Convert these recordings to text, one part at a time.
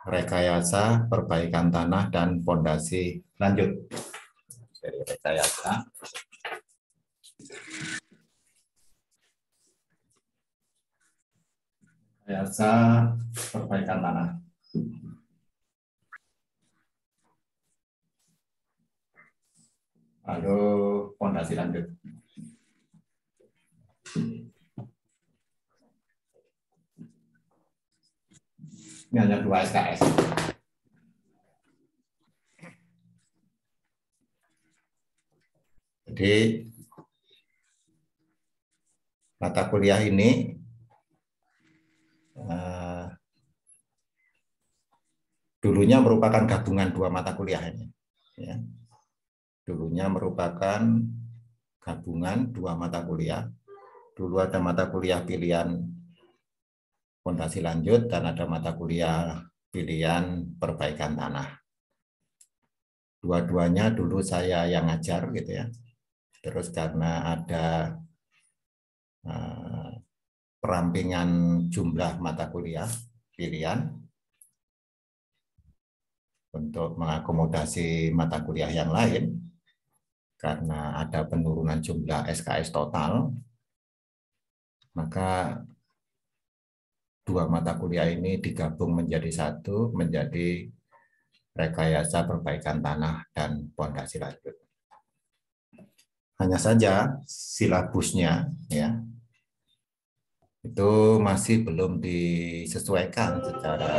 rekayasa perbaikan tanah dan pondasi lanjut. Dari rekayasa perbaikan tanah. Lalu pondasi lanjut. Ini hanya 2 SKS. Jadi mata kuliah ini dulunya merupakan gabungan 2 mata kuliah ini. Ya. Dulunya merupakan gabungan 2 mata kuliah. Dulu ada mata kuliah pilihan pondasi lanjut dan ada mata kuliah pilihan perbaikan tanah. Dua-duanya dulu saya yang ngajar gitu ya. Terus karena ada perampingan jumlah mata kuliah pilihan untuk mengakomodasi mata kuliah yang lain, karena ada penurunan jumlah SKS total, maka 2 mata kuliah ini digabung menjadi satu, menjadi rekayasa perbaikan tanah dan pondasi lanjut. Hanya saja silabusnya ya itu masih belum disesuaikan secara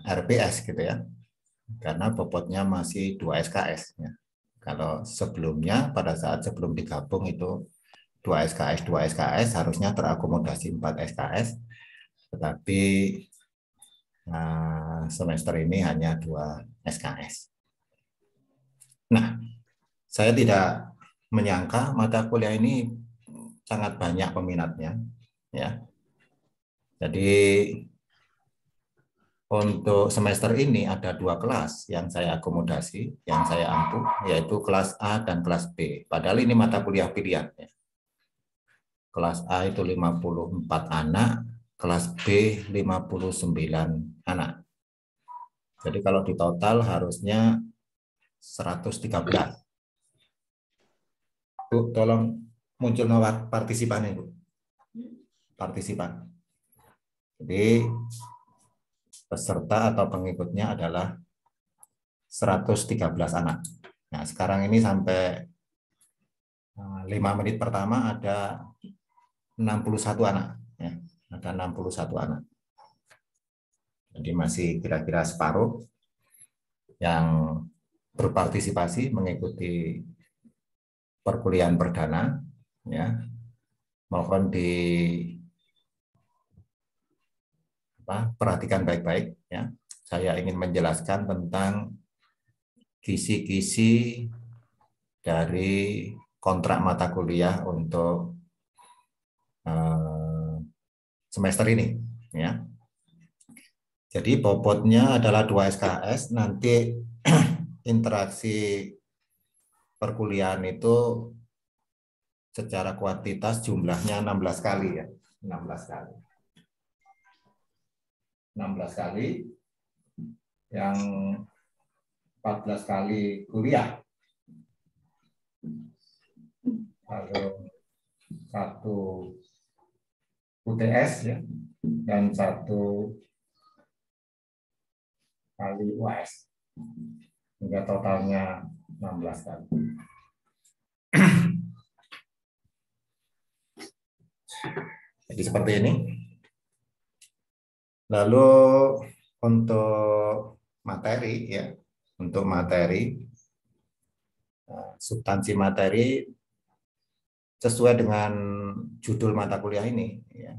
RPS gitu ya, karena bobotnya masih 2 SKS ya. Kalau sebelumnya pada saat sebelum digabung itu 2 SKS harusnya terakomodasi 4 SKS, tetapi semester ini hanya 2 SKS. Nah, saya tidak menyangka mata kuliah ini sangat banyak peminatnya ya. Jadi untuk semester ini ada 2 kelas yang saya akomodasi, yang saya ampu, yaitu kelas A dan kelas B. Padahal ini mata kuliah pilihan ya. Kelas A itu 54 anak, kelas B 59 anak. Jadi kalau di total harusnya 113. Bu, tolong muncul nomor partisipannya, Bu. Partisipan. Jadi peserta atau pengikutnya adalah 113 anak. Nah, sekarang ini sampai 5 menit pertama ada 61 anak. Ya, ada 61 anak. Jadi masih kira-kira separuh yang berpartisipasi mengikuti perkuliahan perdana. Ya, mohon perhatikan baik-baik. Ya, saya ingin menjelaskan tentang kisi-kisi dari kontrak mata kuliah untuk semester ini ya. Jadi bobotnya adalah 2 SKS, nanti interaksi perkuliahan itu secara kuantitas jumlahnya 16 kali ya. 16 kali. 16 kali yang 14 kali kuliah. Lalu 1 UTS ya, dan 1 kali UAS, hingga totalnya 16 kali. Jadi seperti ini. Lalu untuk materi ya, untuk materi substansi materi sesuai dengan judul mata kuliah ini ya.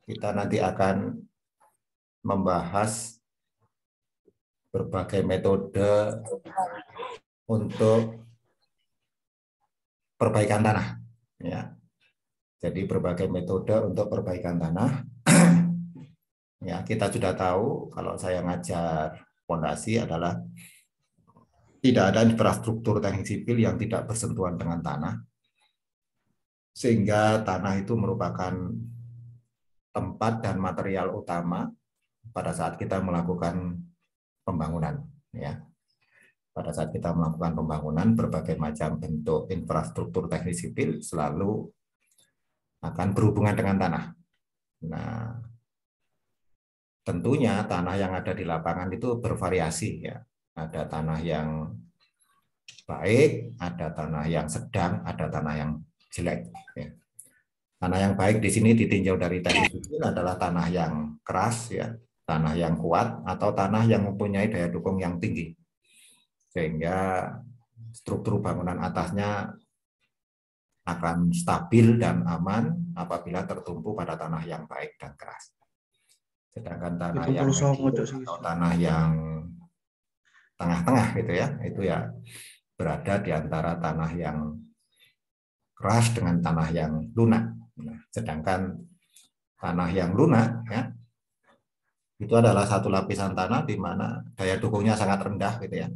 Kita nanti akan membahas berbagai metode untuk perbaikan tanah ya. Jadi berbagai metode untuk perbaikan tanah. Ya, kita sudah tahu kalau saya ngajar fondasi adalah tidak ada infrastruktur teknik sipil yang tidak bersentuhan dengan tanah. Sehingga tanah itu merupakan tempat dan material utama pada saat kita melakukan pembangunan, ya. Pada saat kita melakukan pembangunan, berbagai macam bentuk infrastruktur teknis sipil selalu akan berhubungan dengan tanah. Nah, tentunya tanah yang ada di lapangan itu bervariasi, ya. Ada tanah yang baik, ada tanah yang sedang, ada tanah yang jelek, ya. Tanah yang baik di sini ditinjau dari teknik sipil adalah tanah yang keras, ya, tanah yang kuat, atau tanah yang mempunyai daya dukung yang tinggi, sehingga struktur bangunan atasnya akan stabil dan aman apabila tertumpu pada tanah yang baik dan keras. Sedangkan tanah yang medium atau tanah yang tengah-tengah gitu ya, itu ya berada di antara tanah yang keras dengan tanah yang lunak. Nah, sedangkan tanah yang lunak, ya, itu adalah satu lapisan tanah di mana daya dukungnya sangat rendah gitu ya.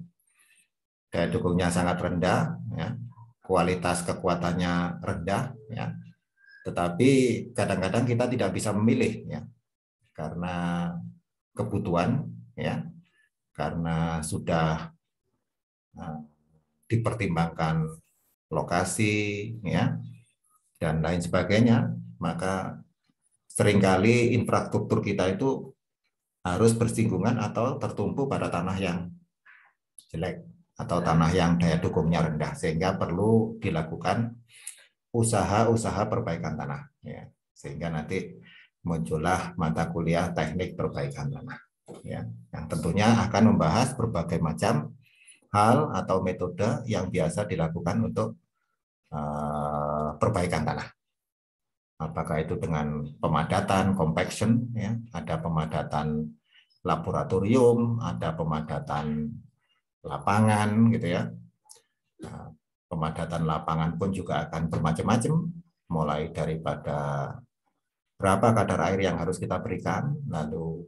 Daya dukungnya sangat rendah, ya. Kualitas kekuatannya rendah, ya. Tetapi kadang-kadang kita tidak bisa memilih, ya, karena kebutuhan, ya, karena sudah dipertimbangkan lokasi, ya, dan lain sebagainya, maka seringkali infrastruktur kita itu harus bersinggungan atau tertumpu pada tanah yang jelek atau tanah yang daya dukungnya rendah, sehingga perlu dilakukan usaha-usaha perbaikan tanah, ya. Sehingga nanti muncullah mata kuliah teknik perbaikan tanah, ya, yang tentunya akan membahas berbagai macam hal atau metode yang biasa dilakukan untuk perbaikan tanah. Apakah itu dengan pemadatan, compaction, ya, ada pemadatan laboratorium, ada pemadatan lapangan, gitu ya. Nah, pemadatan lapangan pun juga akan bermacam-macam, mulai daripada berapa kadar air yang harus kita berikan, lalu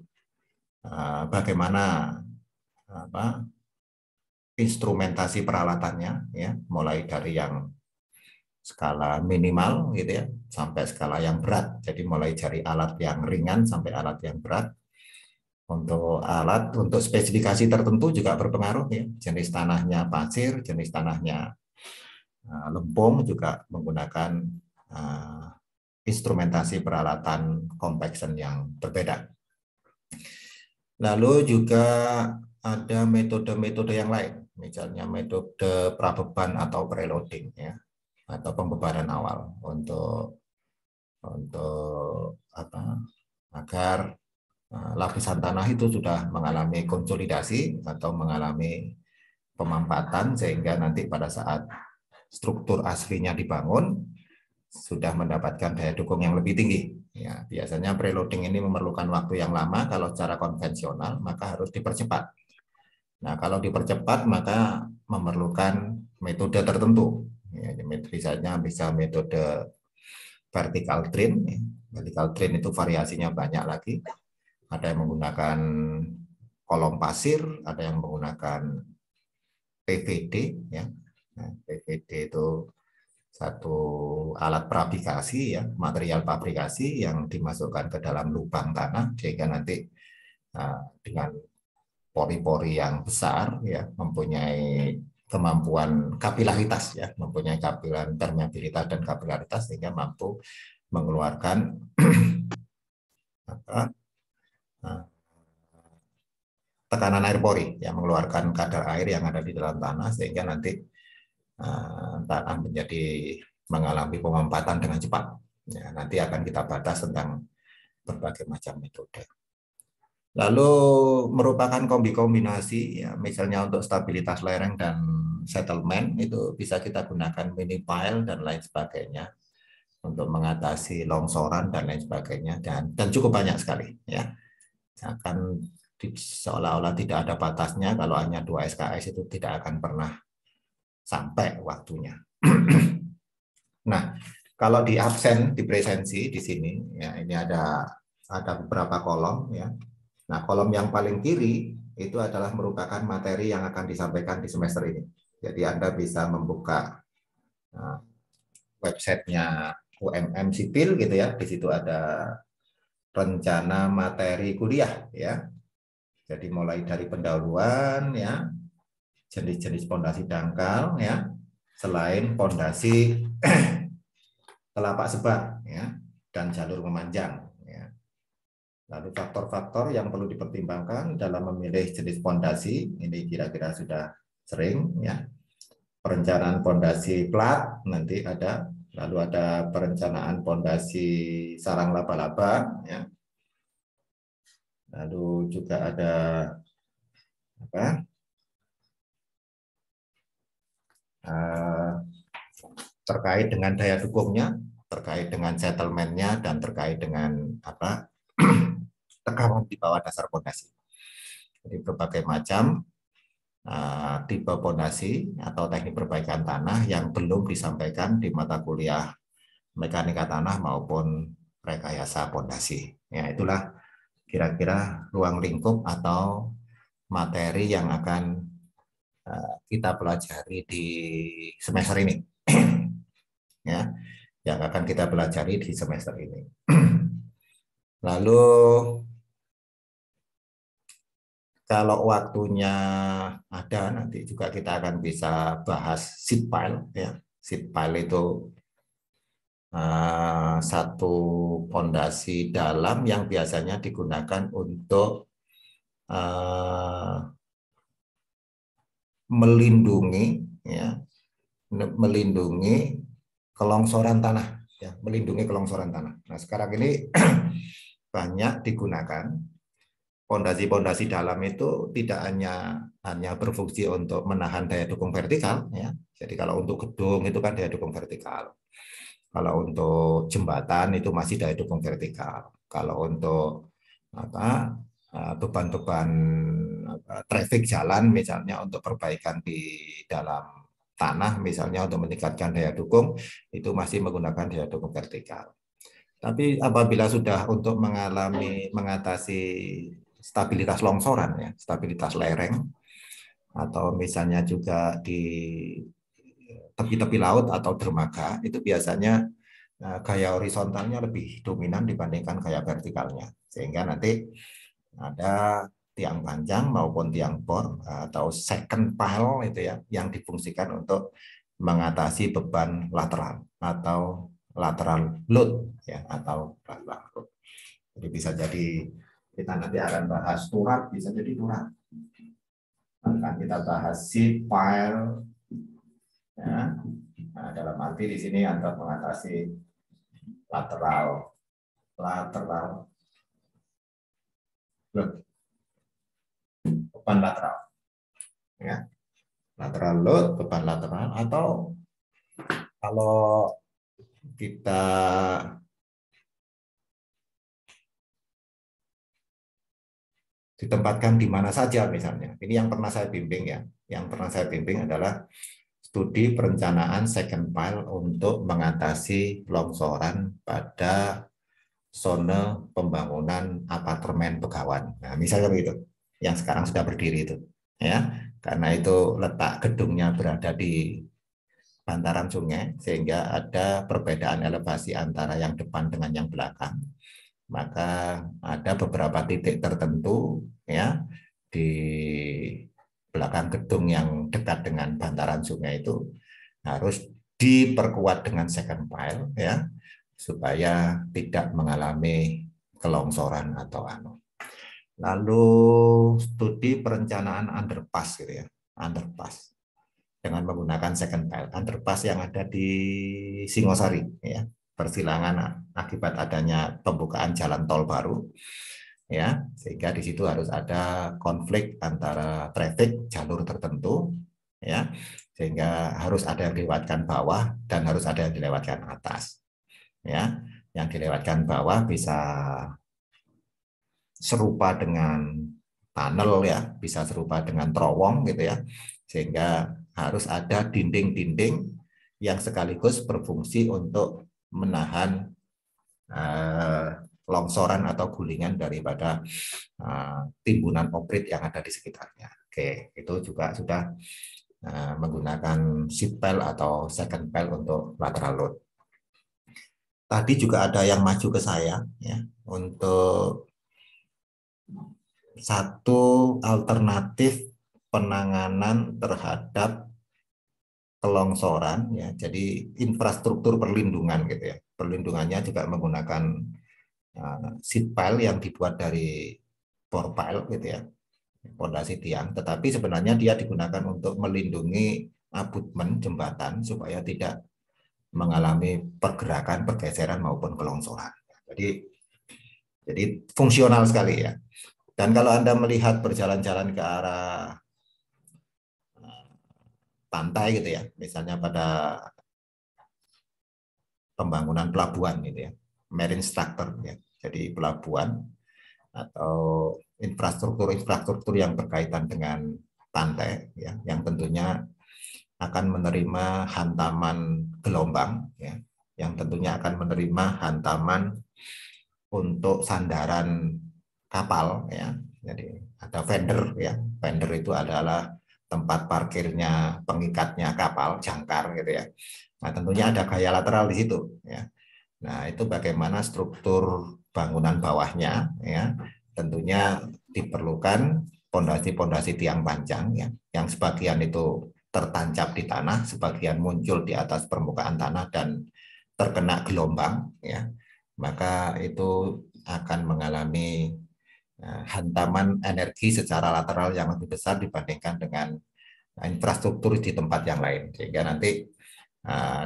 bagaimana instrumentasi peralatannya, ya, mulai dari yang skala minimal gitu ya sampai skala yang berat. Jadi mulai dari alat yang ringan sampai alat yang berat. Untuk alat, untuk spesifikasi tertentu juga berpengaruh, ya. Jenis tanahnya pasir, jenis tanahnya lempung juga menggunakan instrumentasi peralatan compaction yang berbeda. Lalu juga ada metode-metode yang lain, misalnya metode prabeban atau preloading, ya, atau pembebanan awal untuk agar lapisan tanah itu sudah mengalami konsolidasi atau mengalami pemampatan, sehingga nanti pada saat struktur aslinya dibangun sudah mendapatkan daya dukung yang lebih tinggi. Ya, biasanya preloading ini memerlukan waktu yang lama. Kalau secara konvensional maka harus dipercepat. Nah, kalau dipercepat maka memerlukan metode tertentu. Ya, misalnya bisa metode vertical drain. Vertical drain itu variasinya banyak lagi. Ada yang menggunakan kolom pasir, ada yang menggunakan PVD, ya. Nah, PVD itu satu alat fabrikasi, ya, material fabrikasi yang dimasukkan ke dalam lubang tanah sehingga nanti dengan pori-pori yang besar, ya, mempunyai kemampuan kapilaritas, ya, mempunyai kapilan permeabilitas dan kapilaritas sehingga mampu mengeluarkan tekanan air pori, yang mengeluarkan kadar air yang ada di dalam tanah sehingga nanti tanah menjadi mengalami pemampatan dengan cepat. Ya, nanti akan kita bahas tentang berbagai macam metode. Lalu merupakan kombinasi, ya, misalnya untuk stabilitas lereng dan settlement itu bisa kita gunakan mini pile dan lain sebagainya untuk mengatasi longsoran dan lain sebagainya, dan cukup banyak sekali, ya. Akan seolah-olah tidak ada batasnya. Kalau hanya 2 SKS itu tidak akan pernah sampai waktunya. Nah, kalau di absen, di presensi di sini, ya, ini ada beberapa kolom, ya. Nah, kolom yang paling kiri itu adalah merupakan materi yang akan disampaikan di semester ini. Jadi Anda bisa membuka websitenya UMM Sipil gitu ya. Di situ ada rencana materi kuliah ya. Jadi mulai dari pendahuluan ya, jenis-jenis pondasi dangkal ya, selain pondasi telapak sebat ya, dan jalur memanjang ya. Lalu faktor-faktor yang perlu dipertimbangkan dalam memilih jenis pondasi ini kira-kira sudah sering ya. Perencanaan pondasi plat nanti ada, lalu ada perencanaan pondasi sarang laba-laba ya. Lalu juga ada apa? Terkait dengan daya dukungnya, terkait dengan settlementnya, dan terkait dengan apa tekanan di bawah dasar pondasi. Jadi berbagai macam tipe pondasi atau teknik perbaikan tanah yang belum disampaikan di mata kuliah mekanika tanah maupun rekayasa pondasi. Ya, itulah kira-kira ruang lingkup atau materi yang akan kita pelajari di semester ini. Ya, yang akan kita pelajari di semester ini. Lalu kalau waktunya ada nanti juga kita akan bisa bahas seed pile ya. Seed pile itu satu pondasi dalam yang biasanya digunakan untuk melindungi ya, melindungi kelongsoran tanah ya, melindungi kelongsoran tanah. Nah, sekarang ini banyak digunakan pondasi-pondasi dalam itu tidak hanya berfungsi untuk menahan daya dukung vertikal ya. Jadi kalau untuk gedung itu kan daya dukung vertikal. Kalau untuk jembatan itu masih daya dukung vertikal. Kalau untuk apa beban-beban traffic jalan misalnya untuk perbaikan di dalam tanah misalnya untuk meningkatkan daya dukung itu masih menggunakan daya dukung vertikal. Tapi apabila sudah untuk mengatasi stabilitas longsoran ya, stabilitas lereng atau misalnya juga di tepi-tepi laut atau dermaga itu biasanya gaya horizontalnya lebih dominan dibandingkan gaya vertikalnya. Sehingga nanti ada tiang panjang maupun tiang bor atau second pile itu ya yang difungsikan untuk mengatasi beban lateral atau lateral load ya atau lateral load. Jadi bisa jadi kita nanti akan bahas turap, bisa jadi turap. Akan kita bahas seat pile ya. Nah, dalam arti di sini untuk mengatasi lateral load, beban lateral ya, lateral load, beban lateral, atau kalau kita ditempatkan di mana saja misalnya. Ini yang pernah saya bimbing ya. Yang pernah saya bimbing adalah studi perencanaan second pile untuk mengatasi longsoran pada zona pembangunan apartemen Begawan. Nah, misalnya begitu. Yang sekarang sudah berdiri itu. Ya, karena itu letak gedungnya berada di bantaran sungai sehingga ada perbedaan elevasi antara yang depan dengan yang belakang. Maka ada beberapa titik tertentu ya di belakang gedung yang dekat dengan bantaran sungai itu harus diperkuat dengan second pile ya supaya tidak mengalami kelongsoran atau Lalu studi perencanaan underpass gitu ya, underpass dengan menggunakan second pile. Underpass yang ada di Singosari ya, persilangan akibat adanya pembukaan jalan tol baru ya, sehingga di situ harus ada konflik antara traffic jalur tertentu ya, sehingga harus ada yang dilewatkan bawah dan harus ada yang dilewatkan atas ya. Yang dilewatkan bawah bisa serupa dengan tunnel ya, bisa serupa dengan terowong gitu ya, sehingga harus ada dinding-dinding yang sekaligus berfungsi untuk menahan longsoran atau gulingan daripada timbunan obrit yang ada di sekitarnya. Oke, itu juga sudah menggunakan seat pile atau second pile untuk lateral load. Tadi juga ada yang maju ke saya, ya, untuk satu alternatif penanganan terhadap kelongsoran, ya. Jadi infrastruktur perlindungan gitu ya. Perlindungannya juga menggunakan seat pile yang dibuat dari bore pile gitu ya, fondasi tiang. Tetapi sebenarnya dia digunakan untuk melindungi abutmen jembatan supaya tidak mengalami pergerakan, pergeseran maupun kelongsoran. Jadi fungsional sekali ya. Dan kalau Anda melihat berjalan-jalan ke arah pantai gitu ya, misalnya pada pembangunan pelabuhan gitu ya, marine structure ya. Jadi pelabuhan atau infrastruktur yang berkaitan dengan pantai ya, yang tentunya akan menerima hantaman gelombang ya, yang tentunya akan menerima hantaman untuk sandaran kapal ya. Jadi ada fender ya. Fender itu adalah tempat parkirnya, pengikatnya kapal, jangkar gitu ya. Nah, tentunya ada gaya lateral di situ ya. Nah, itu bagaimana struktur bangunan bawahnya ya. Tentunya diperlukan pondasi-pondasi tiang panjang ya, yang sebagian itu tertancap di tanah, sebagian muncul di atas permukaan tanah dan terkena gelombang ya. Maka itu akan mengalami hantaman energi secara lateral yang lebih besar dibandingkan dengan infrastruktur di tempat yang lain. Sehingga nanti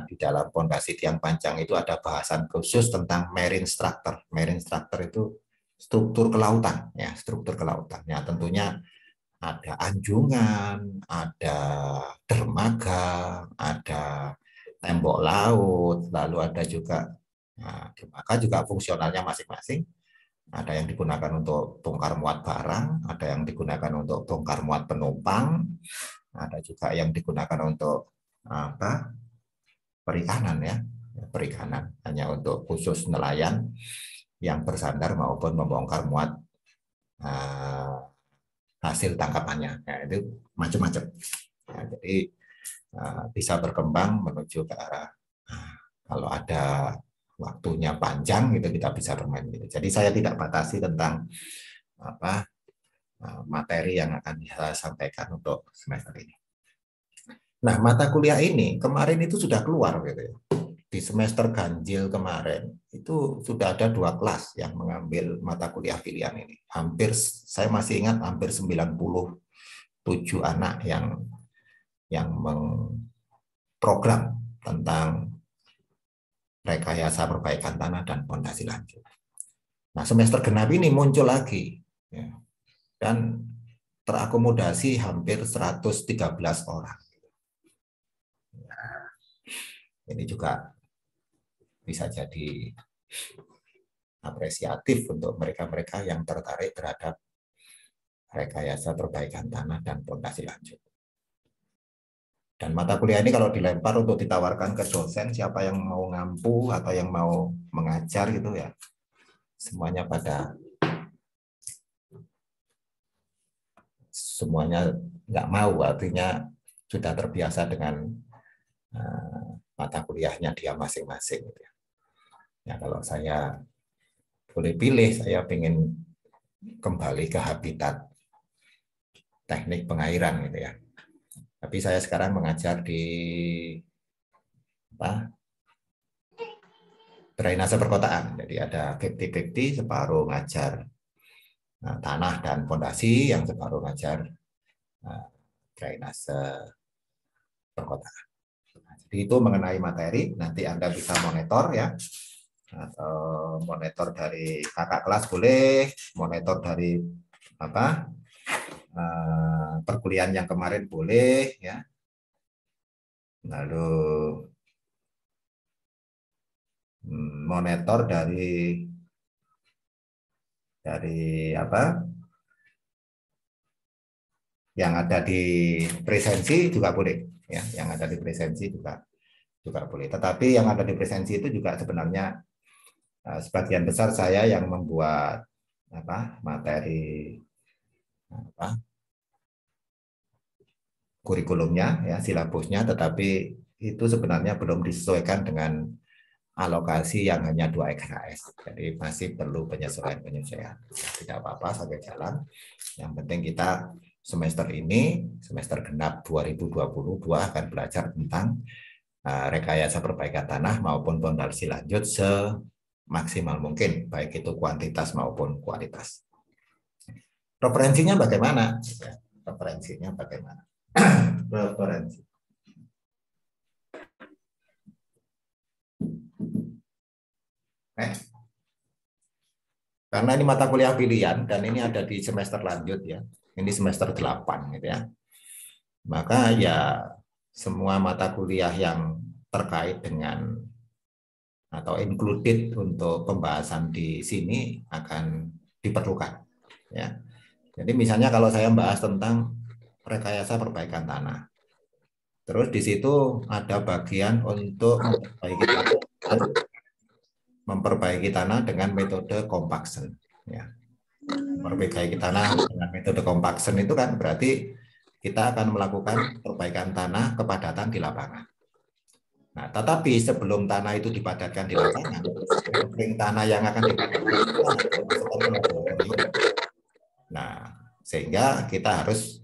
di dalam fondasi tiang panjang itu ada bahasan khusus tentang marine structure. Marine structure itu struktur kelautan, ya, struktur kelautan. Ya, tentunya ada anjungan, ada dermaga, ada tembok laut, lalu ada juga dermaga juga fungsionalnya masing-masing. Ada yang digunakan untuk bongkar muat barang, ada yang digunakan untuk bongkar muat penumpang, ada juga yang digunakan untuk perikanan ya, perikanan hanya untuk khusus nelayan yang bersandar maupun membongkar muat hasil tangkapannya. Ya, itu macam-macam. Ya, jadi bisa berkembang menuju ke arah kalau ada waktunya panjang gitu kita bisa bermain gitu. Jadi saya tidak batasi tentang materi yang akan saya sampaikan untuk semester ini. Nah, mata kuliah ini kemarin itu sudah keluar gitu ya. Di semester ganjil kemarin itu sudah ada 2 kelas yang mengambil mata kuliah pilihan ini. Hampir, saya masih ingat hampir 97 anak yang mengprogram tentang rekayasa perbaikan tanah dan fondasi lanjut. Nah, semester genap ini muncul lagi ya, dan terakomodasi hampir 113 orang. Nah, ini juga bisa jadi apresiatif untuk mereka-mereka yang tertarik terhadap rekayasa perbaikan tanah dan fondasi lanjut. Dan mata kuliah ini kalau dilempar untuk ditawarkan ke dosen, siapa yang mau ngampu atau yang mau mengajar gitu ya, semuanya nggak mau, artinya sudah terbiasa dengan mata kuliahnya dia masing-masing. Ya, kalau saya boleh pilih, saya ingin kembali ke habitat teknik pengairan gitu ya. Tapi saya sekarang mengajar di drainase perkotaan. Jadi ada 50-50, separuh ngajar tanah dan fondasi, yang separuh ngajar drainase perkotaan. Jadi itu mengenai materi, nanti Anda bisa monitor ya. Atau monitor dari kakak kelas boleh, monitor dari perkuliahan yang kemarin boleh ya. Lalu monitor dari yang ada di presensi juga boleh ya, yang ada di presensi juga boleh. Tetapi yang ada di presensi itu juga sebenarnya sebagian besar saya yang membuat materi kurikulumnya ya, silabusnya, tetapi itu sebenarnya belum disesuaikan dengan alokasi yang hanya 2 SKS. Jadi masih perlu penyesuaian-penyesuaian. Tidak apa-apa sampai jalan. Yang penting kita semester ini, semester genap 2022 akan belajar tentang rekayasa perbaikan tanah maupun fondasi lanjut semaksimal mungkin, baik itu kuantitas maupun kualitas. Referensinya bagaimana? Referensinya bagaimana? Referensi. Karena ini mata kuliah pilihan dan ini ada di semester lanjut ya. Ini semester 8 gitu ya. Maka ya semua mata kuliah yang terkait dengan atau included untuk pembahasan di sini akan diperlukan ya. Jadi misalnya kalau saya bahas tentang rekayasa perbaikan tanah. Terus di situ ada bagian untuk memperbaiki tanah dengan metode compaction ya. Memperbaiki tanah dengan metode compaction itu kan berarti kita akan melakukan perbaikan tanah kepadatan di lapangan. Nah, tetapi sebelum tanah itu dipadatkan di lapangan, tanah yang akan dipadatkan nah, sehingga kita harus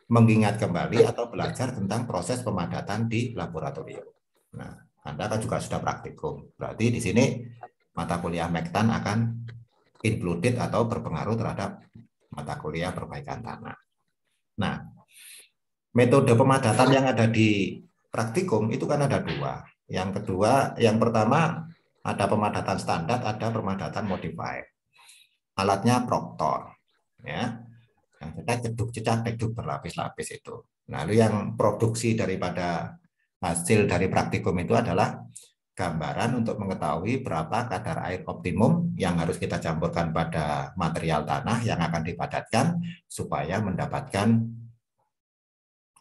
mengingat kembali atau belajar tentang proses pemadatan di laboratorium. Nah, Anda kan juga sudah praktikum. Berarti di sini mata kuliah Mektan akan included atau berpengaruh terhadap mata kuliah perbaikan tanah. Nah, metode pemadatan yang ada di praktikum itu kan ada 2. Yang pertama ada pemadatan standar, ada pemadatan modified. Alatnya proktor, ya. Yang ceduk berlapis-lapis itu. Lalu yang produksi daripada hasil dari praktikum itu adalah gambaran untuk mengetahui berapa kadar air optimum yang harus kita campurkan pada material tanah yang akan dipadatkan supaya mendapatkan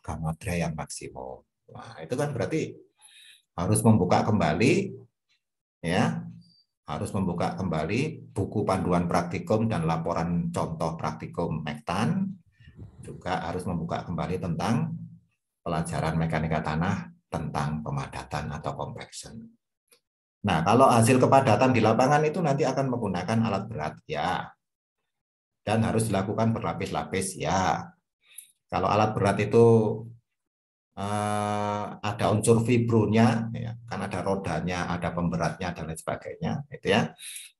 gamma dry yang maksimum. Nah, itu kan berarti harus membuka kembali ya, harus membuka kembali buku panduan praktikum dan laporan contoh praktikum Mektan, juga harus membuka kembali tentang pelajaran mekanika tanah tentang pemadatan atau compaction. Nah, kalau hasil kepadatan di lapangan itu nanti akan menggunakan alat berat ya, dan harus dilakukan berlapis-lapis ya. Kalau alat berat itu ada unsur fibronya, ya, kan ada rodanya, ada pemberatnya dan lain sebagainya, itu ya.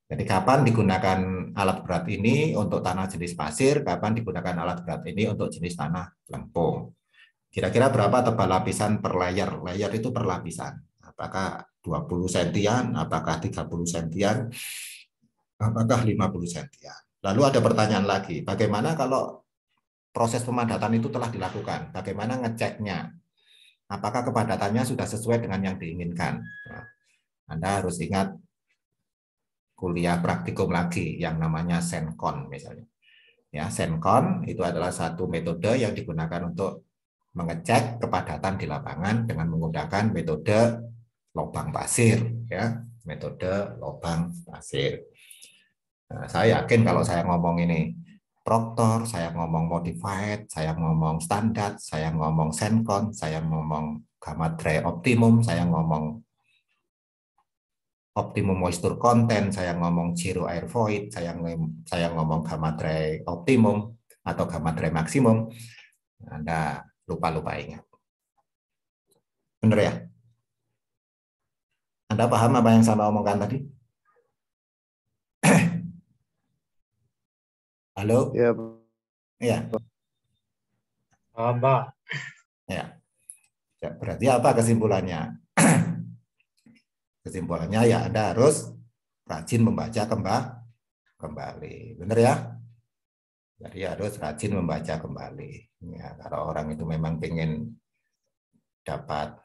Jadi kapan digunakan alat berat ini untuk tanah jenis pasir, kapan digunakan alat berat ini untuk jenis tanah lempung. Kira-kira berapa tebal lapisan per layer? Layer itu per lapisan. Apakah 20 sentian, apakah 30 sentian, apakah 50 sentian. Lalu ada pertanyaan lagi, bagaimana kalau proses pemadatan itu telah dilakukan? Bagaimana ngeceknya? Apakah kepadatannya sudah sesuai dengan yang diinginkan? Nah, Anda harus ingat kuliah praktikum lagi yang namanya Sencon misalnya. Ya, Sencon itu adalah satu metode yang digunakan untuk mengecek kepadatan di lapangan dengan menggunakan metode lubang pasir, ya, metode lubang pasir. Nah, saya yakin kalau saya ngomong ini proktor, saya ngomong modified, saya ngomong standar, saya ngomong Sencon, saya ngomong gamma dry optimum, saya ngomong optimum moisture content, saya ngomong zero air void, saya ngomong gamma dry optimum atau gamma dry maksimum, Anda lupa-lupa ingat. Benar ya? Anda paham apa yang saya omongkan tadi? Halo? Ya, Ya. paham, Pak. Ya. Berarti apa kesimpulannya? Kesimpulannya ya Anda harus rajin membaca kembali. Benar ya? Jadi harus rajin membaca kembali. Ya, kalau orang itu memang ingin dapat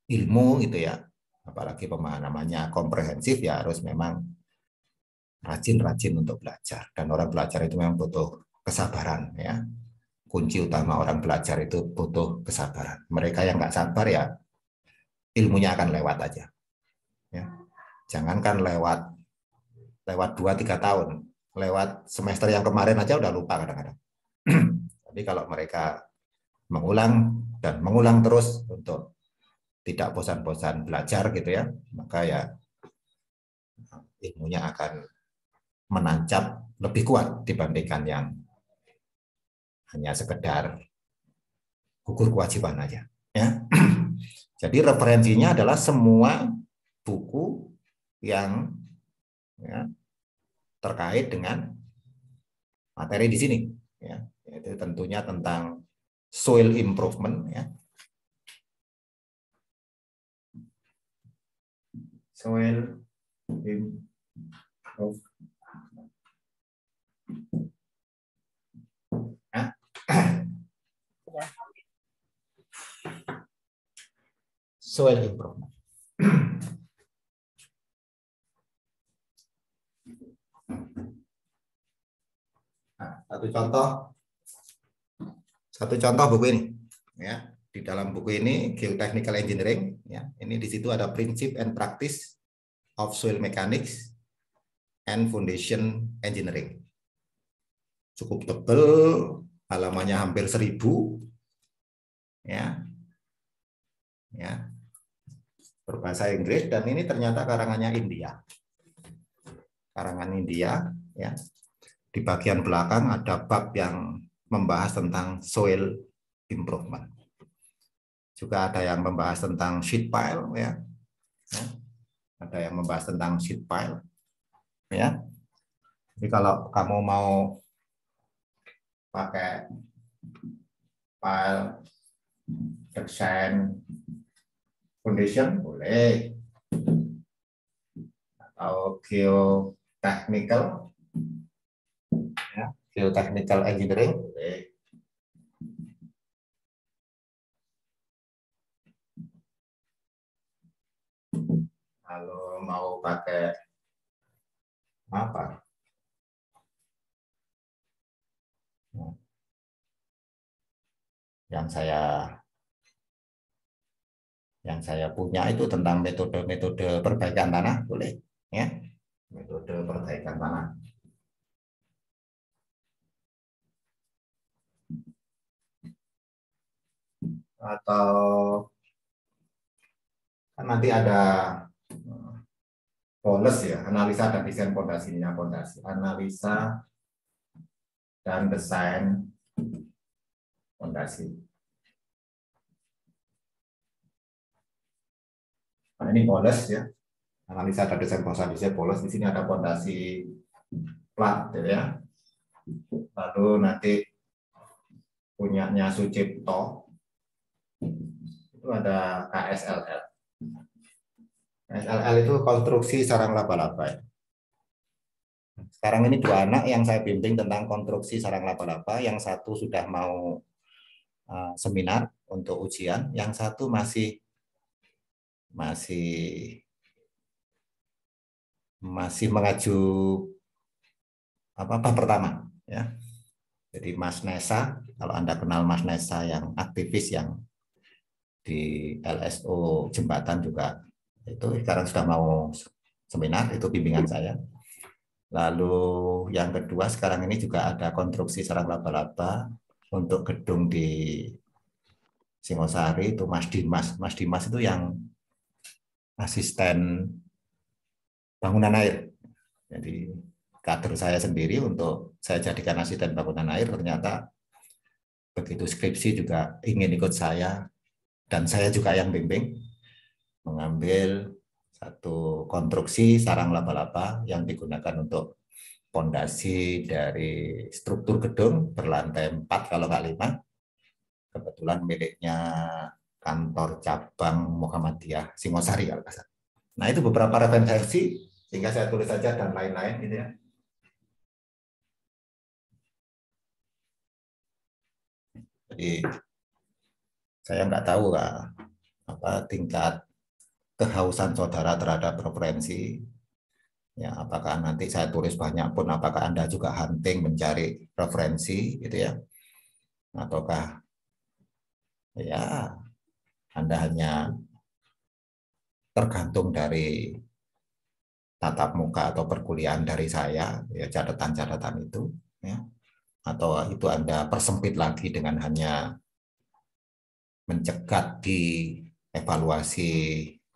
ilmu gitu ya, apalagi pemahamannya komprehensif, ya harus memang rajin-rajin untuk belajar. Dan orang belajar itu memang butuh kesabaran ya. Kunci utama orang belajar itu butuh kesabaran. Mereka yang nggak sabar ya ilmunya akan lewat aja. Ya. Jangankan lewat 2-3 tahun, lewat semester yang kemarin aja udah lupa kadang-kadang. Tapi kalau mereka mengulang dan mengulang terus untuk tidak bosan-bosan belajar gitu ya, maka ya ilmunya akan menancap lebih kuat dibandingkan yang hanya sekedar gugur kewajiban aja ya. Jadi referensinya adalah semua buku yang ya, terkait dengan materi di sini ya, itu tentunya tentang soil improvement ya. Soil improvement. Ya. Soil improvement. Nah, satu contoh buku ini ya. Di dalam buku ini Geotechnical Engineering ya, ini di situ ada Principle and Practice of Soil Mechanics and Foundation Engineering. Cukup tebal, halamannya hampir 1000 ya. Ya. Berbahasa Inggris, dan ini ternyata karangannya India. Karangan India ya. Di bagian belakang ada bab yang membahas tentang soil improvement. Juga ada yang membahas tentang sheet pile ya. Ada yang membahas tentang sheet pile ya. Jadi kalau kamu mau pakai pile design foundation boleh, atau geotechnical ya, geotechnical engineering boleh. Kalau mau pakai apa? Yang saya punya itu tentang metode-metode perbaikan tanah boleh ya. Metode perbaikan tanah. Atau kan nanti ada POLES ya, analisa dan desain fondasinya fondasi, analisa dan desain fondasi. Nah, ini POLES ya, analisa dan desain fondasi POLES. Di sini ada fondasi plat ya. Lalu nanti punyanya Sucipto itu ada KSLL. KSLL itu konstruksi sarang laba-laba. Sekarang ini 2 anak yang saya bimbing tentang konstruksi sarang laba-laba, yang satu sudah mau seminar untuk ujian, yang satu masih mengaju apa pertama ya. Jadi Mas Nesa, kalau Anda kenal Mas Nesa yang aktivis yang di LSO Jembatan juga, itu sekarang sudah mau seminar, itu bimbingan saya. Lalu yang kedua sekarang ini juga ada konstruksi sarang laba-laba untuk gedung di Singosari, itu Mas Dimas. Mas Dimas itu yang asisten bangunan air. Jadi kader saya sendiri untuk saya jadikan asisten bangunan air, ternyata begitu skripsi juga ingin ikut saya, dan saya juga yang bimbing mengambil satu konstruksi sarang laba-laba yang digunakan untuk fondasi dari struktur gedung berlantai 4 kalau nggak 5. Kebetulan miliknya kantor cabang Muhammadiyah Singosari kalau nggak salah. Nah, itu beberapa referensi sehingga saya tulis saja dan lain-lain gitu ya. Jadi saya nggak tahu apa tingkat kehausan saudara terhadap referensi. Ya, apakah nanti saya tulis banyak pun, apakah Anda juga hunting mencari referensi gitu ya, ataukah ya Anda hanya tergantung dari tatap muka atau perkuliahan dari saya ya, catatan-catatan itu ya, atau itu Anda persempit lagi dengan hanya mencegat di evaluasi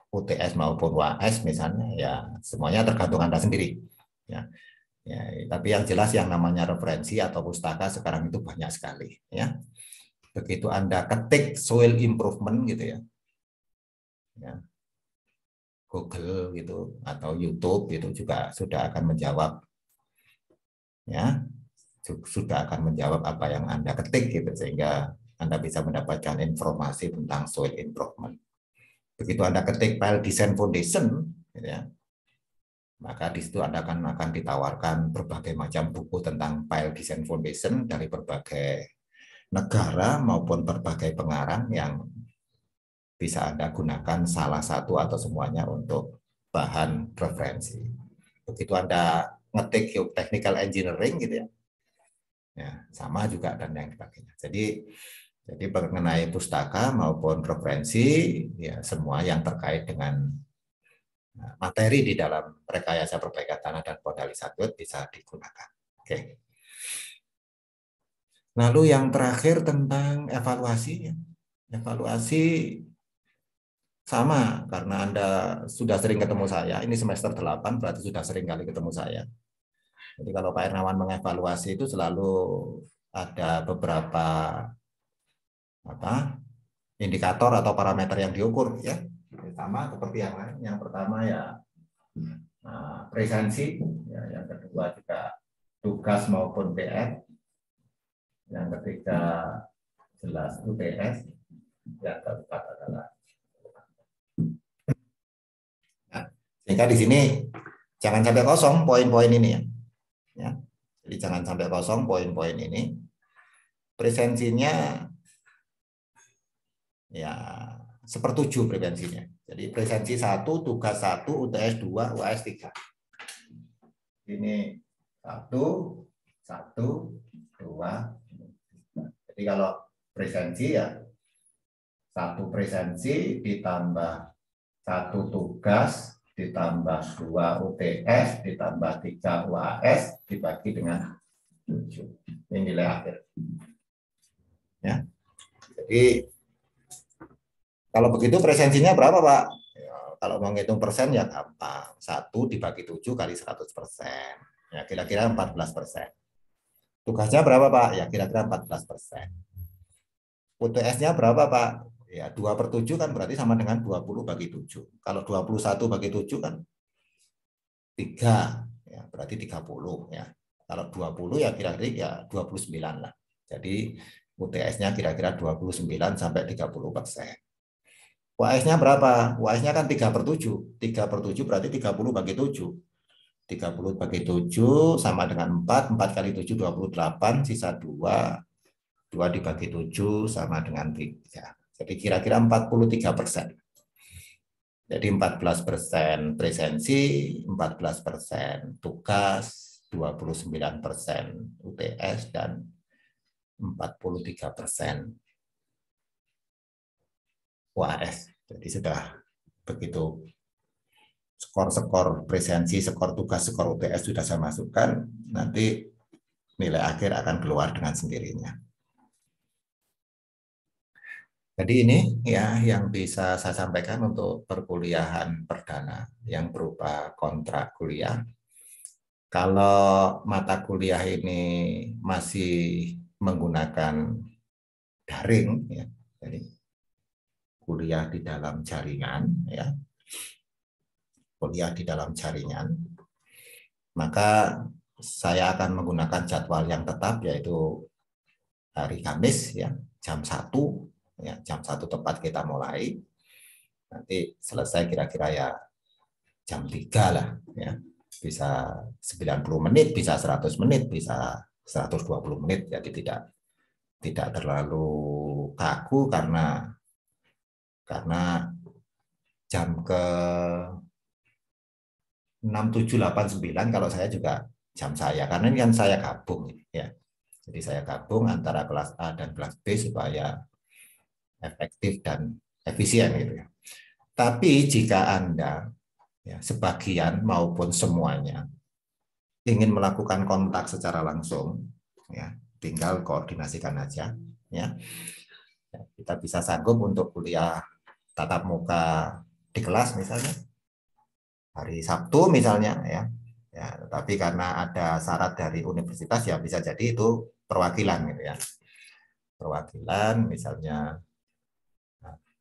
UTS maupun UAS misalnya, ya semuanya tergantung Anda sendiri. Ya. Ya, tapi yang jelas yang namanya referensi atau pustaka sekarang itu banyak sekali. Ya. Begitu Anda ketik soil improvement gitu ya, ya Google gitu atau YouTube itu juga sudah akan menjawab, ya sudah akan menjawab apa yang Anda ketik gitu, sehingga Anda bisa mendapatkan informasi tentang soil improvement. Begitu Anda ketik file design foundation, gitu ya, maka di situ Anda akan ditawarkan berbagai macam buku tentang file design foundation dari berbagai negara maupun berbagai pengarang yang bisa Anda gunakan salah satu atau semuanya untuk bahan referensi. Begitu Anda ngetik geotechnical engineering gitu ya, ya sama juga dan yang sebagainya. Jadi mengenai pustaka maupun referensi, ya semua yang terkait dengan materi di dalam rekayasa perbaikan tanah dan pondasi satelit bisa digunakan. Oke. Lalu yang terakhir tentang evaluasi. Evaluasi sama, karena Anda sudah sering ketemu saya, ini semester 8 berarti sudah sering kali ketemu saya. Jadi kalau Pak Ernawan mengevaluasi itu selalu ada beberapa indikator atau parameter yang diukur ya. Sama seperti yang lain. Yang pertama ya presensi, ya, yang kedua juga tugas maupun PR, yang ketiga jelas UTS, yang keempat adalah. Nah, sehingga di sini jangan sampai kosong poin-poin ini ya. Ya. Jadi jangan sampai kosong poin-poin ini. Presensinya ya sepertujuh presensinya. Jadi presensi 1, tugas 1, UTS 2, UAS 3. Ini 1, 2. Jadi kalau presensi ya 1 presensi ditambah 1 tugas ditambah 2 UTS ditambah 3 UAS dibagi dengan 7. Ini nilai akhir. Ya. Jadi kalau begitu presensinya berapa, Pak? Ya, kalau mau ngitung persen ya gampang. 1 dibagi 7 kali 100%. Ya kira-kira 14%. Tugasnya berapa, Pak? Ya kira-kira 14%. UTS-nya berapa, Pak? Ya 2/7 kan berarti sama dengan 20 bagi 7. Kalau 21 bagi 7 kan 3. Ya, berarti 30. Ya. Kalau 20 ya kira-kira ya 29 lah. Jadi UTS-nya kira-kira 29 sampai 30%. UAS-nya berapa? UAS-nya kan 3/7. 3/7 berarti 30 bagi 7. 30 bagi 7 sama dengan 4. 4 kali 7, 28. Sisa 2. 2 dibagi 7 sama dengan 3. Jadi kira-kira 43%. Jadi 14% presensi, 14% tugas, 29% UTS, dan 43% UAS. Jadi sudah begitu skor-skor presensi, skor tugas, skor UTS sudah saya masukkan, nanti nilai akhir akan keluar dengan sendirinya. Jadi ini ya yang bisa saya sampaikan untuk perkuliahan perdana yang berupa kontrak kuliah. Kalau mata kuliah ini masih menggunakan daring, ya, jadi kuliah di dalam jaringan, ya, kuliah di dalam jaringan, maka saya akan menggunakan jadwal yang tetap, yaitu hari Kamis, ya, jam 1, ya, jam 1 tepat kita mulai, nanti selesai kira-kira ya jam 3 lah, ya, bisa 90 menit, bisa 100 menit, bisa 120 menit, jadi tidak terlalu kaku karena jam ke 6, 7, 8, 9 kalau saya juga jam saya, karena ini kan saya gabung ya. Jadi saya gabung antara kelas A dan kelas B supaya efektif dan efisien gitu ya. Tapi jika Anda ya, sebagian maupun semuanya ingin melakukan kontak secara langsung, ya tinggal koordinasikan aja, ya. Kita bisa sanggup untuk kuliah tatap muka di kelas misalnya hari Sabtu misalnya ya. Ya, tetapi karena ada syarat dari universitas ya bisa jadi itu perwakilan gitu ya. Perwakilan misalnya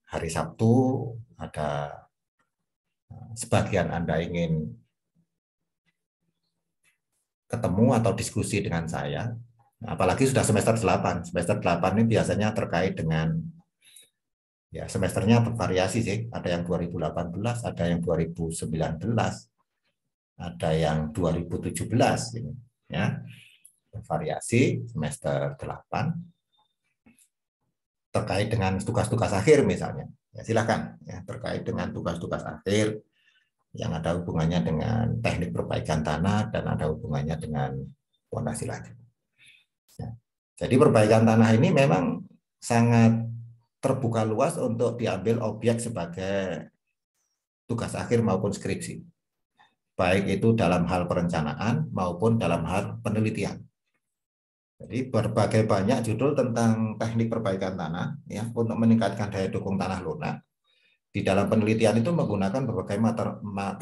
hari Sabtu ada sebagian Anda ingin ketemu atau diskusi dengan saya, apalagi sudah semester 8. Semester 8 ini biasanya terkait dengan ya semesternya bervariasi sih, ada yang 2018, ada yang 2019, ada yang 2017 ini ya. Bervariasi semester 8 terkait dengan tugas-tugas akhir misalnya. Ya silakan ya, terkait dengan tugas-tugas akhir yang ada hubungannya dengan teknik perbaikan tanah dan ada hubungannya dengan fondasi lanjut. Ya. Jadi perbaikan tanah ini memang sangat terbuka luas untuk diambil objek sebagai tugas akhir maupun skripsi. Baik itu dalam hal perencanaan maupun dalam hal penelitian. Jadi berbagai banyak judul tentang teknik perbaikan tanah ya untuk meningkatkan daya dukung tanah lunak. Di dalam penelitian itu menggunakan berbagai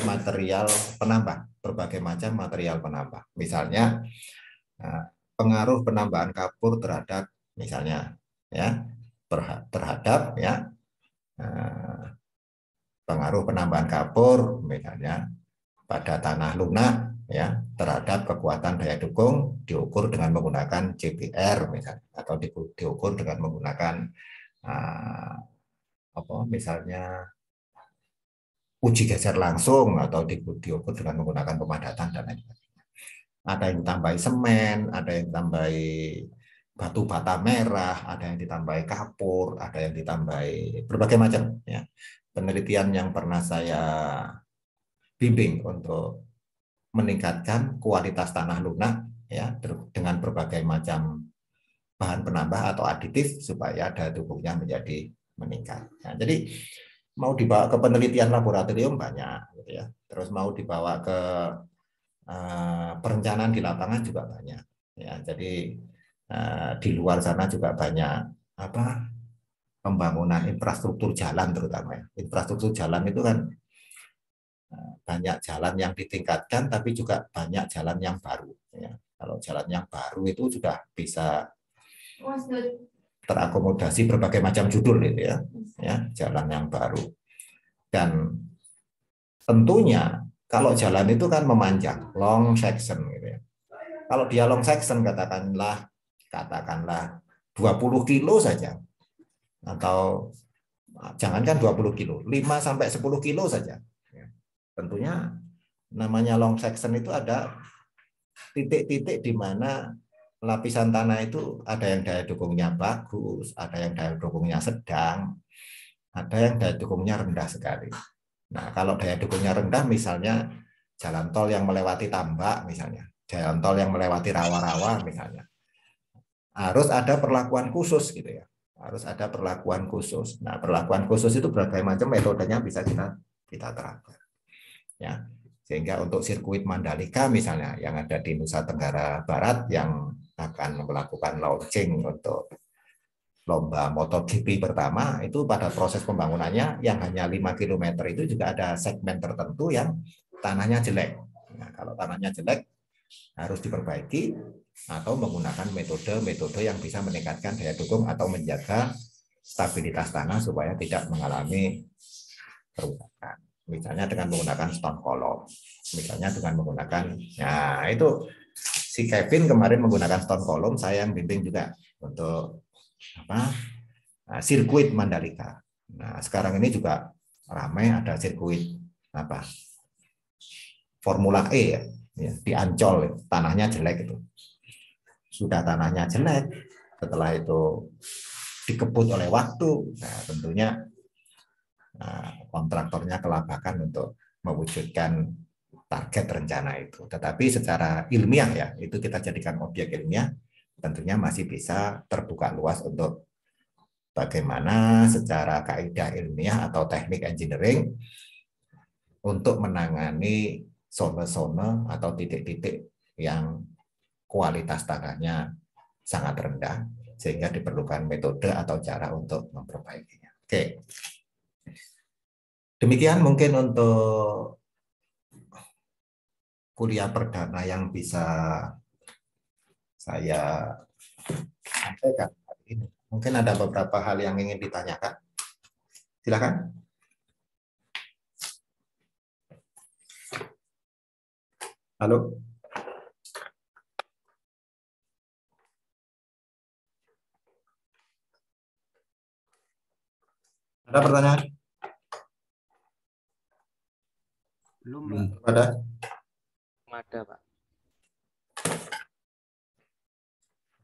material penambah, berbagai macam material penambah. Misalnya pengaruh penambahan kapur terhadap misalnya ya terhadap ya pengaruh penambahan kapur misalnya pada tanah lunak ya terhadap kekuatan daya dukung diukur dengan menggunakan JPR misalnya atau diukur dengan menggunakan misalnya uji geser langsung atau diukur dengan menggunakan pemadatan dan lain-lain. Ada yang ditambahi semen, ada yang ditambahi batu bata merah, ada yang ditambahi kapur, ada yang ditambahi berbagai macam ya. Penelitian yang pernah saya bimbing untuk meningkatkan kualitas tanah lunak ya dengan berbagai macam bahan penambah atau aditif supaya daya dukungnya menjadi meningkat. Nah, jadi mau dibawa ke penelitian laboratorium banyak, gitu ya. Terus mau dibawa ke perencanaan di lapangan juga banyak. Ya, jadi di luar sana juga banyak pembangunan infrastruktur jalan terutama ya. Infrastruktur jalan itu kan banyak jalan yang ditingkatkan, tapi juga banyak jalan yang baru. Ya. Kalau jalan yang baru itu sudah bisa terakomodasi berbagai macam judul itu ya, jalan yang baru. Dan tentunya kalau jalan itu kan memanjang, long section gitu ya. Kalau dia long section katakanlah 20 kilo saja atau jangankan 20 kilo, 5 sampai 10 kilo saja. Tentunya namanya long section itu ada titik-titik di mana lapisan tanah itu ada yang daya dukungnya bagus, ada yang daya dukungnya sedang, ada yang daya dukungnya rendah sekali. Nah, kalau daya dukungnya rendah misalnya jalan tol yang melewati tambak misalnya, jalan tol yang melewati rawa-rawa misalnya, harus ada perlakuan khusus gitu ya. Harus ada perlakuan khusus. Nah, perlakuan khusus itu berbagai macam metodenya bisa kita terapkan. Ya. Sehingga untuk sirkuit Mandalika misalnya yang ada di Nusa Tenggara Barat yang akan melakukan launching untuk lomba MotoGP pertama itu pada proses pembangunannya yang hanya 5 km itu juga ada segmen tertentu yang tanahnya jelek. Nah, kalau tanahnya jelek harus diperbaiki atau menggunakan metode-metode yang bisa meningkatkan daya dukung atau menjaga stabilitas tanah supaya tidak mengalami kerusakan. Misalnya dengan menggunakan stone column, misalnya dengan menggunakan, nah itu si Kevin kemarin menggunakan stone column, saya yang bimbing juga untuk sirkuit Mandalika. Nah sekarang ini juga ramai ada sirkuit Formula E ya, di Ancol, tanahnya jelek itu, sudah tanahnya jelek, setelah itu dikebut oleh waktu, nah tentunya kontraktornya kelabakan untuk mewujudkan target rencana itu. Tetapi secara ilmiah ya, itu kita jadikan objek ilmiah, tentunya masih bisa terbuka luas untuk bagaimana secara kaidah ilmiah atau teknik engineering untuk menangani zona-zona atau titik-titik yang kualitas tanahnya sangat rendah sehingga diperlukan metode atau cara untuk memperbaikinya. Oke. Demikian mungkin untuk kuliah perdana yang bisa saya sampaikan hari ini. Mungkin ada beberapa hal yang ingin ditanyakan. Silakan. Halo. Ada pertanyaan? Belum. Ada? Ada, Pak.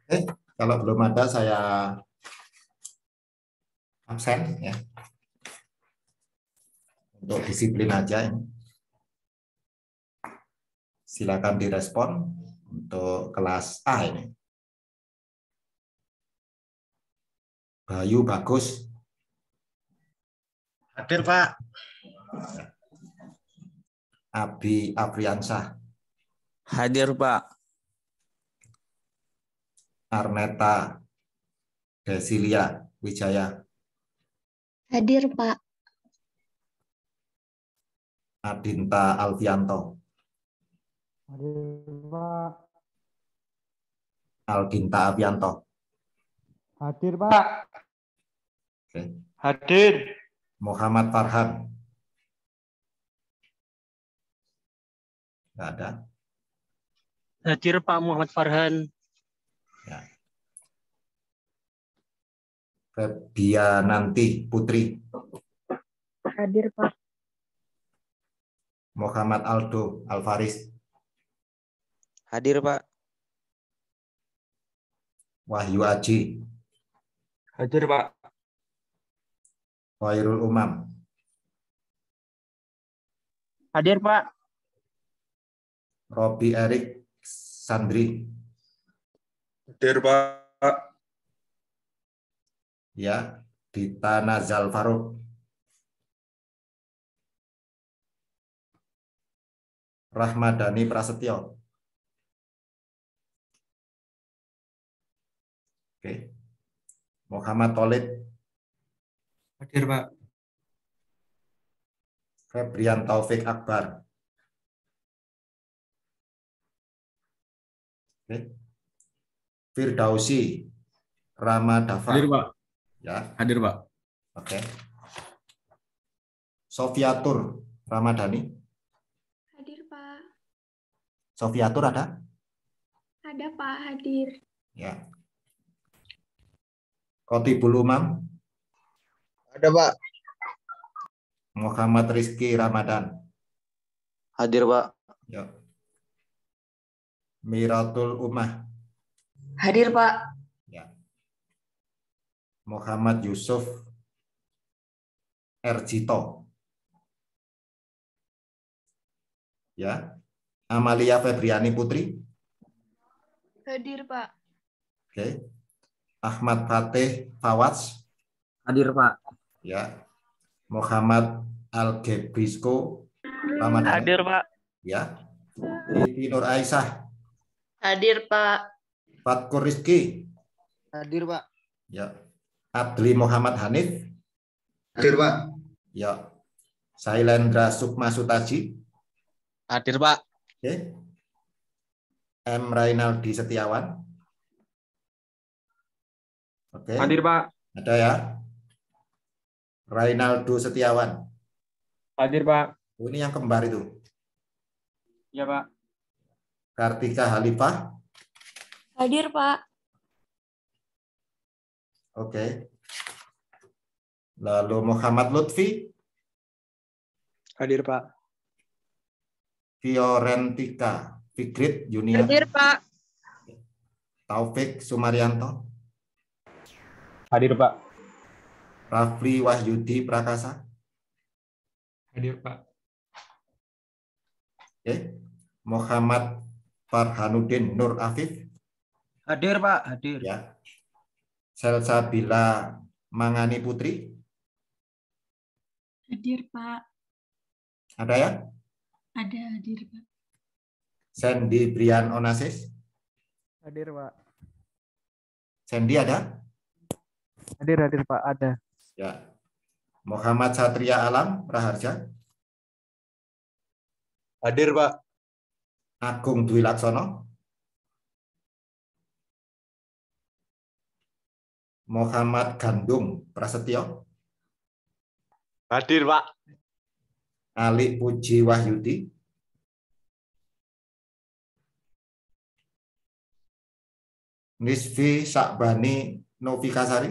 Oke, kalau belum ada saya absen ya. Untuk disiplin aja ini. Silakan direspon untuk kelas A ini. Bayu Bagus. Hadir, Pak. Abi Afriansah. Hadir, Pak. Arneta Desilia Wijaya. Hadir, Pak. Adinta Alfianto. Hadir, Pak. Aldinta Avianto. Hadir, Pak. Oke. Hadir. Muhammad Farhan. Nggak ada. Hadir Pak Muhammad Farhan. Ya. Febiananti Putri. Hadir, Pak. Muhammad Aldo Alvaris. Hadir, Pak. Wahyu Aji. Hadir, Pak. Khairul Umam. Hadir Pak. Robi Erik Sandri. Hadir, Pak. Ya, Dita Nazal Faruk. Rahmadani Prasetyo. Oke. Muhammad Tolid. Hadir, Pak. Febrian Taufik Akbar. Oke. Firdausi Ramadava. Hadir, Pak. Ya. Hadir, Pak. Oke. Sofiatur Ramadhani. Hadir, Pak. Sofiatur ada? Ada, Pak. Hadir. Ya. Khotibul Umam. Ada, Pak. Muhammad Rizky Ramadan. Hadir, Pak. Ya. Miratul Ummah. Hadir, Pak. Ya. Muhammad Yusuf Erjito. Ya. Amalia Febriani Putri. Hadir, Pak. Oke. Ahmad Fatih Fawaz. Hadir, Pak. Ya. Muhammad Al-Gebrisco Ramadhani. Hadir Pak. Ya. Siti Nur Aisyah. Hadir, Pak. Fatkur Rizky. Hadir, Pak. Ya. Adli Muhammad Hanif. Hadir, Pak. Ya. Sailendra Sukma Sutaji. Hadir, Pak. Oke. M. Rainaldi Setiawan. Oke. Hadir, Pak. Ada ya. Rainaldo Setiawan. Hadir, Pak. Oh, ini yang kembar itu. Ya, Pak. Kartika Halifah. Hadir, Pak. Oke. Lalu Muhammad Lutfi. Hadir, Pak. Fiorentika Fikrit Junior. Hadir, Pak. Taufik Sumaryanto. Hadir, Pak. Rafli Wahyudi Prakasa. Hadir, Pak. Oke. Muhammad Farhanuddin Nur Afif. Hadir, Pak. Hadir. Ya. Selsabila Mangani Putri. Hadir, Pak. Ada ya? Ada, hadir, Pak. Sandy Brian Onasis. Hadir, Pak. Sandy ada? Hadir Pak, ada. Ya. Muhammad Satria Alam Raharja. Hadir, Pak. Agung Dwi Laksono. Muhammad Gandung Prasetyo. Hadir, Pak. Ali Puji Wahyudi. Nisfi Sakbani Novikasari.